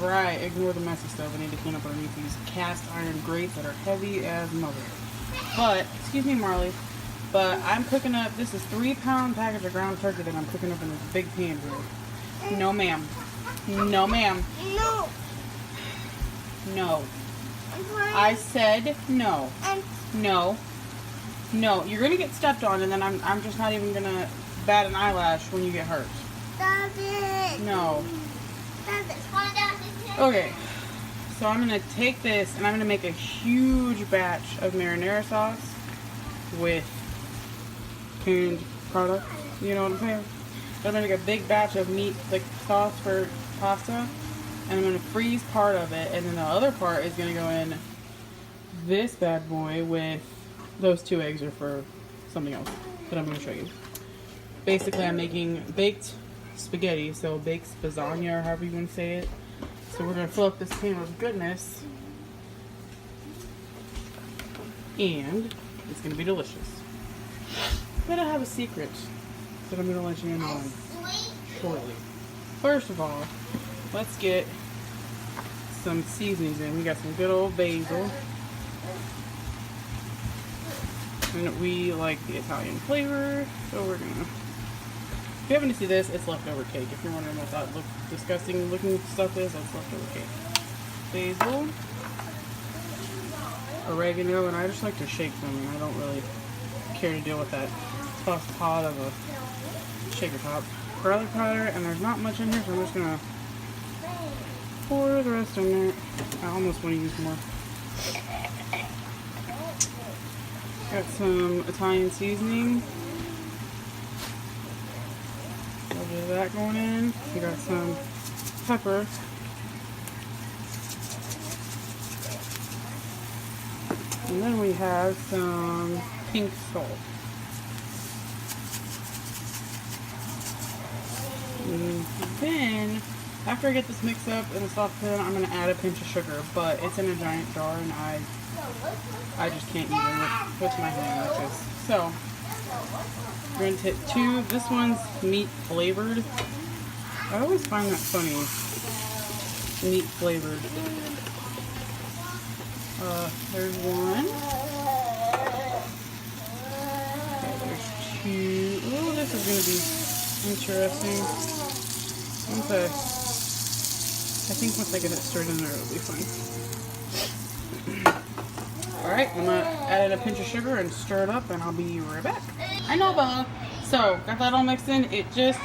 right. Ignore the messy stuff. I need to clean up underneath these cast iron grates that are heavy as mother. But, excuse me, Marley, but I'm cooking up, this is 3-pound package of ground turkey that I'm cooking up in this big pan here. No, ma'am. No, ma'am. No. No. I said no. No. No. You're going to get stepped on, and then I'm just not even going to bat an eyelash when you get hurt. Stop it. No. Stop it. Okay. So I'm going to take this, and I'm going to make a huge batch of marinara sauce with canned product. You know what I'm saying? So I'm going to make a big batch of meat, like sauce for pasta. And I'm going to freeze part of it, and then the other part is going to go in this bad boy with those 2 eggs are for something else that I'm going to show you. Basically, I'm making baked spaghetti, so baked lasagna or however you want to say it. So we're going to fill up this pan with goodness, and it's going to be delicious. But I have a secret that I'm going to let you in on shortly. First of all, let's get some seasonings in. We got some good old basil. And we like the Italian flavor, so we're gonna... If you happen to see this, it's leftover cake. If you're wondering what that disgusting looking stuff is, that's leftover cake. Basil. Oregano, and I just like to shake them, and I don't really care to deal with that tough pot of a shaker top. Garlic powder, and there's not much in here, so I'm just gonna pour the rest in there. I almost want to use more. Got some Italian seasoning. A little bit of that going in. We got some pepper. And then we have some pink salt. And then, after I get this mixed up in a saucepan, I'm going to add a pinch of sugar, but it's in a giant jar and I just can't even with my hand like this. So, we're going to take 2. This one's meat flavored. I always find that funny. Meat flavored. There's 1. Okay, there's 2. Oh, this is going to be interesting. I think once I get it stirred in there, it'll be fine. Alright, I'm going to add in a pinch of sugar and stir it up, and I'll be right back. I know, Bella. So, got that all mixed in. It just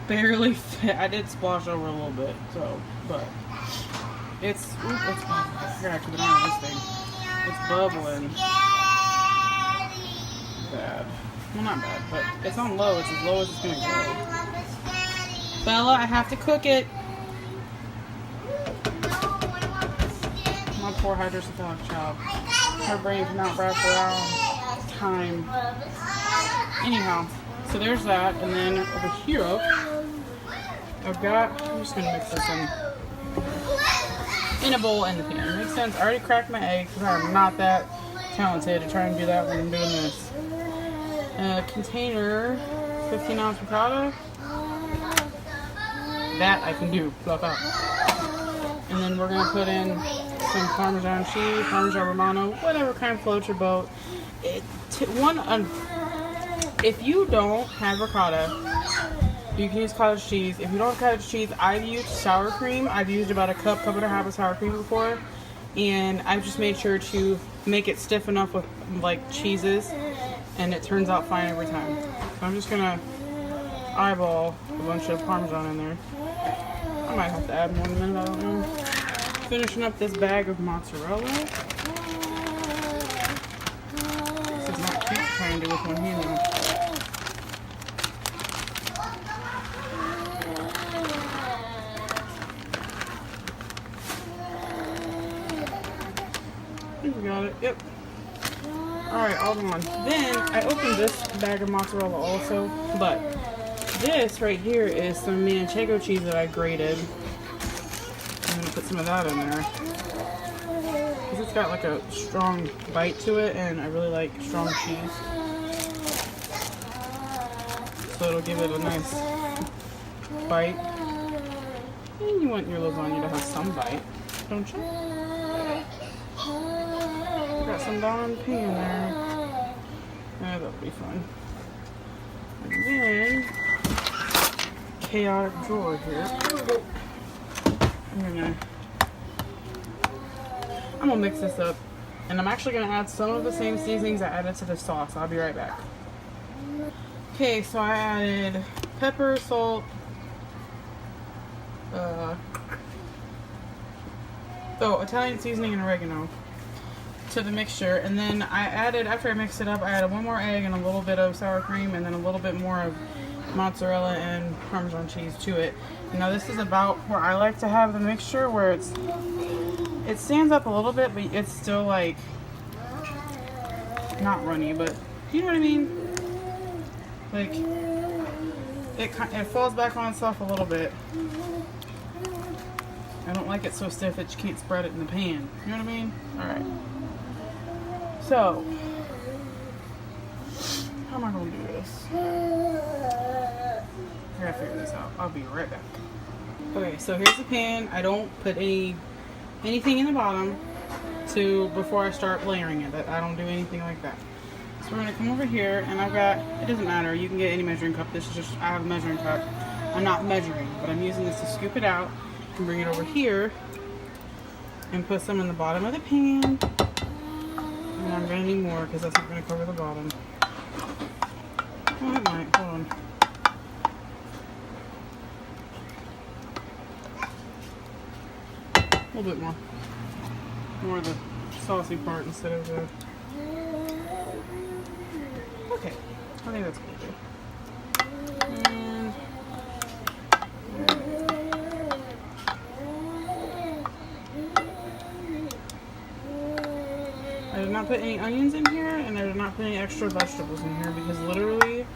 barely fit. I did splash over a little bit, so, but it's bubbling. I gotta keep an eye on this thing. It's bubbling. Bad. Well, not bad, but it's on low. It's as low as it's going to go. Bella, I have to cook it. My poor hydrocephalic child. Her brain cannot wrap around time. Anyhow, so there's that. And then over here, I'm just going to mix this in a bowl in the pan. Makes sense. I already cracked my eggs because I'm not that talented to try and do that when I'm doing this. Container, 15-ounce ricotta. That I can do. Fluff out. And then we're going to put in some Parmesan cheese, Parmesan Romano, whatever kind floats your boat. If you don't have ricotta, you can use cottage cheese. If you don't have cottage cheese, I've used sour cream. I've used about a cup and a half of sour cream before. And I've just made sure to make it stiff enough with like cheeses. And it turns out fine every time. So I'm just going to eyeball a bunch of Parmesan in there. I might have to add more in a minute, I don't know. Finishing up this bag of mozzarella. This is not cute trying to do with one hand now. I think we got it. Yep. Alright, all done. Then I opened this bag of mozzarella also, but this right here is some manchego cheese that I grated. I'm going to put some of that in there. Because it's got like a strong bite to it, and I really like strong cheese. So it'll give it a nice bite. And you want your lasagna to have some bite, don't you? Got some Dawn pan there. That'll be fun. And then, chaotic drawer here. I'm gonna mix this up. And I'm actually gonna add some of the same seasonings I added to the sauce. I'll be right back. Okay, so I added pepper, salt, Italian seasoning and oregano to the mixture, and then I added, after I mixed it up, I added one more egg and a little bit of sour cream and then a little bit more of mozzarella and Parmesan cheese to it. Now this is about where I like to have the mixture, where it stands up a little bit, but it's still like not runny, but you know what I mean? Like it falls back on itself a little bit. I don't like it so stiff that you can't spread it in the pan. You know what I mean? Alright. So, how am I going to do this? I gotta figure this out. I'll be right back. Okay, so here's the pan. I don't put anything in the bottom before I start layering it. I don't do anything like that. So we're going to come over here, and I've got, it doesn't matter, you can get any measuring cup. This is just, I have a measuring cup. I'm not measuring, but I'm using this to scoop it out and bring it over here and put some in the bottom of the pan. And I'm going to need more because that's not going to cover the bottom. Oh, it might. Hold on. A little bit more. More of the saucy part instead of the... Okay. I think that's good too. And... I did not put any onions in here, and I did not put any extra vegetables in here because literally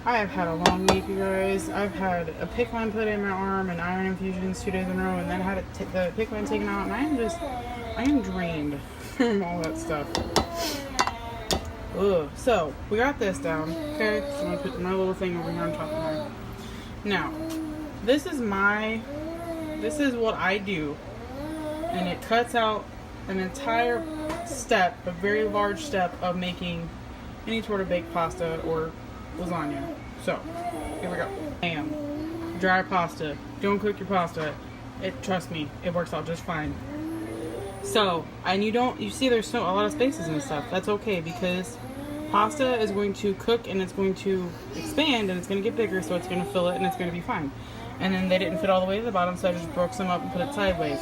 I have had a long week, you guys. I've had a PICC line put in my arm and iron infusions 2 days in a row, and then had the PICC line taken out, and I am drained from all that stuff. Ugh. So we got this down, okay? So I'm gonna put my little thing over here on top of mine. Now, this is what I do, and it cuts out an entire step, a very large step of making any sort of baked pasta or lasagna. So, here we go. Bam. Dry pasta. Don't cook your pasta. Trust me, it works out just fine. So, and you see there's a lot of spaces and stuff. That's okay because pasta is going to cook and it's going to expand and it's going to get bigger, so it's going to fill it and it's going to be fine. And then they didn't fit all the way to the bottom, so I just broke some up and put it sideways.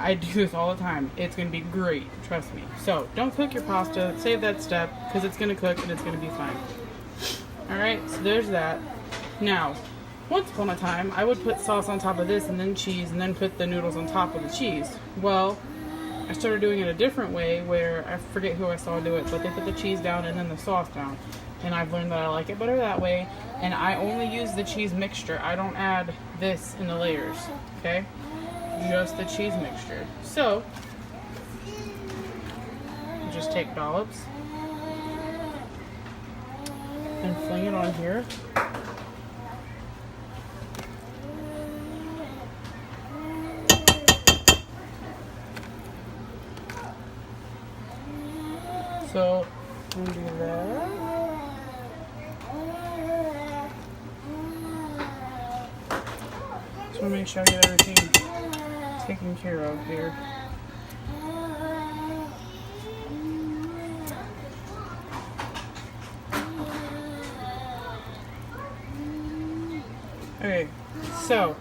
I do this all the time. It's going to be great. Trust me. So, don't cook your pasta. Save that step because it's going to cook and it's going to be fine. Alright, so there's that. Now, once upon a time, I would put sauce on top of this and then cheese and then put the noodles on top of the cheese. Well, I started doing it a different way where I forget who I saw do it, but they put the cheese down and then the sauce down. And I've learned that I like it better that way. And I only use the cheese mixture. I don't add this in the layers. Okay? Just the cheese mixture. So, just take dollops and fling it on here. So, I'm gonna do that. Just wanna make sure I get everything taken care of here. Okay, so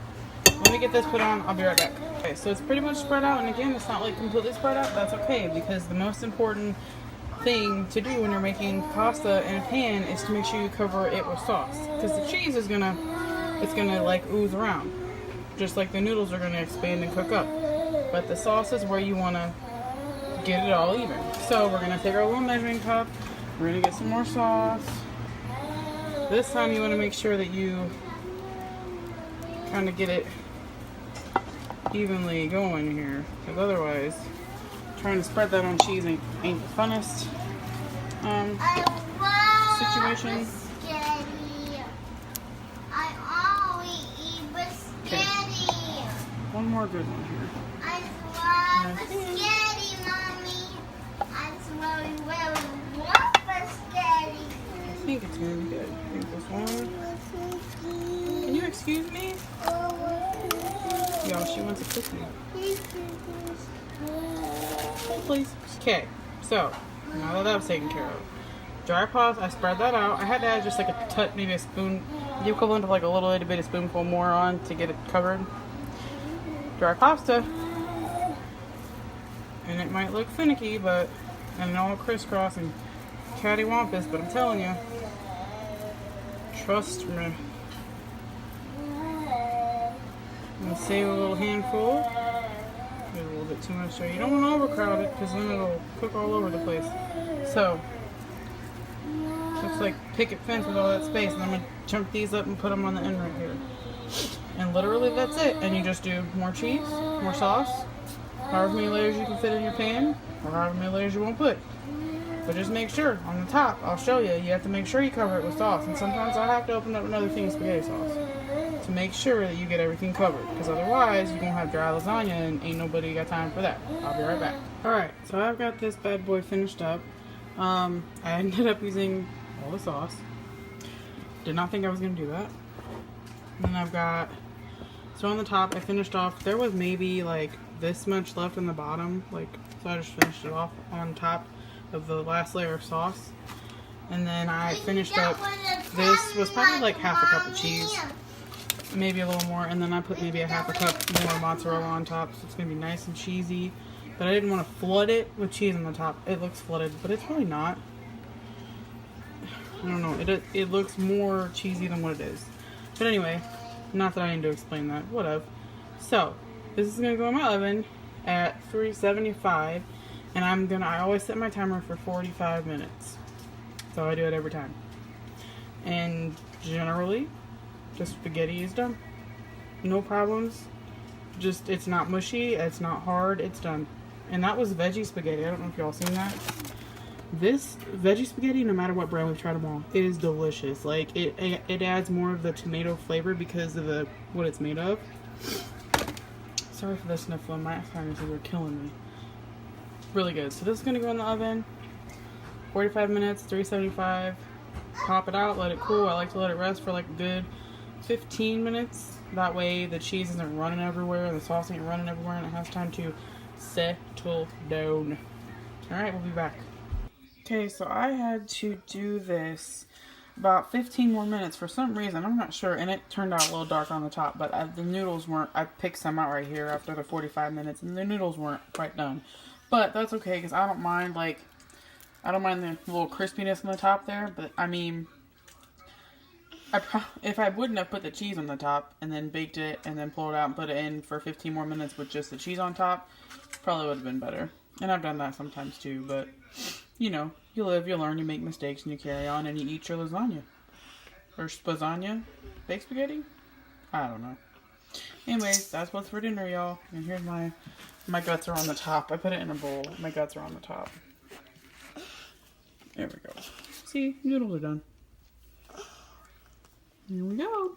let me get this put on. I'll be right back. Okay, so it's pretty much spread out, and again, it's not like completely spread out. That's okay because the most important thing to do when you're making pasta in a pan is to make sure you cover it with sauce, because the cheese is gonna like ooze around, just like the noodles are gonna expand and cook up. But the sauce is where you wanna get it all even. So we're gonna take our little measuring cup. We're gonna get some more sauce. This time you wanna make sure that you kind of get it evenly going here, because otherwise trying to spread that on cheese ain't the funnest situation. I always eat biscuits. Okay. one more good one here. I love spaghetti, Mommy. I just really, really love spaghetti. I think it's gonna be good. I think this one. Can you excuse me? Yo, she wants a cookie. Please. Okay, so now that that's taken care of, dry pasta, I spread that out. I had to add just like a touch, maybe a spoon, the equivalent of like a little bit of spoonful more on to get it covered. Dry pasta. And it might look finicky, but, and all crisscross and cattywampus, but I'm telling you, trust me. I'm gonna save a little handful. Get a little bit too much there. You don't want to overcrowd it because then it'll cook all over the place. So, looks like picket fence with all that space, and I'm gonna chunk these up and put them on the end right here. And literally that's it. And you just do more cheese, more sauce, however many layers you can fit in your pan, or however many layers you want to put. But just make sure on the top, I'll show you, you have to make sure you cover it with sauce. And sometimes I have to open up another thing of spaghetti sauce to make sure that you get everything covered. Because otherwise, you're going to have dry lasagna and ain't nobody got time for that. I'll be right back. Alright, so I've got this bad boy finished up. I ended up using all the sauce. Did not think I was going to do that. And then I've got, so on the top, I finished off, there was maybe like this much left in the bottom. Like, so I just finished it off on top of the last layer of sauce. And then I finished up, this was probably like half a cup of cheese, maybe a little more, and then I put maybe a half a cup more mozzarella on top, so it's gonna be nice and cheesy. But I didn't want to flood it with cheese on the top. It looks flooded, but it's really not. I don't know, it looks more cheesy than what it is. But anyway, not that I need to explain that, whatever. So, this is gonna go in my oven at 375. And I always set my timer for 45 minutes. So I do it every time. And generally, the spaghetti is done. No problems. Just, it's not mushy, it's not hard, it's done. And that was veggie spaghetti. I don't know if y'all seen that. This veggie spaghetti, no matter what brand we've tried them all, it is delicious. Like, it adds more of the tomato flavor because of what it's made of. Sorry for the sniffling. My sinuses are killing me. Really good. So this is going to go in the oven, 45 minutes, 375. Pop it out, let it cool. I like to let it rest for like a good 15 minutes. That way the cheese isn't running everywhere, the sauce ain't running everywhere, and it has time to settle down. Alright, we'll be back. Okay, so I had to do this about 15 more minutes for some reason. I'm not sure, and it turned out a little dark on the top, but the noodles weren't, I picked some out right here after the 45 minutes, and the noodles weren't quite done. But that's okay, because I don't mind, like, I don't mind the little crispiness on the top there, but, I mean, if I wouldn't have put the cheese on the top, and then baked it, and then pulled it out and put it in for 15 more minutes with just the cheese on top, probably would have been better. And I've done that sometimes too, but, you know, you live, you learn, you make mistakes, and you carry on, and you eat your lasagna. Or spazania? Baked spaghetti? I don't know. Anyways, that's what's for dinner, y'all. And here's my guts are on the top. I put it in a bowl. My guts are on the top. There we go. See, noodles are done. Here we go.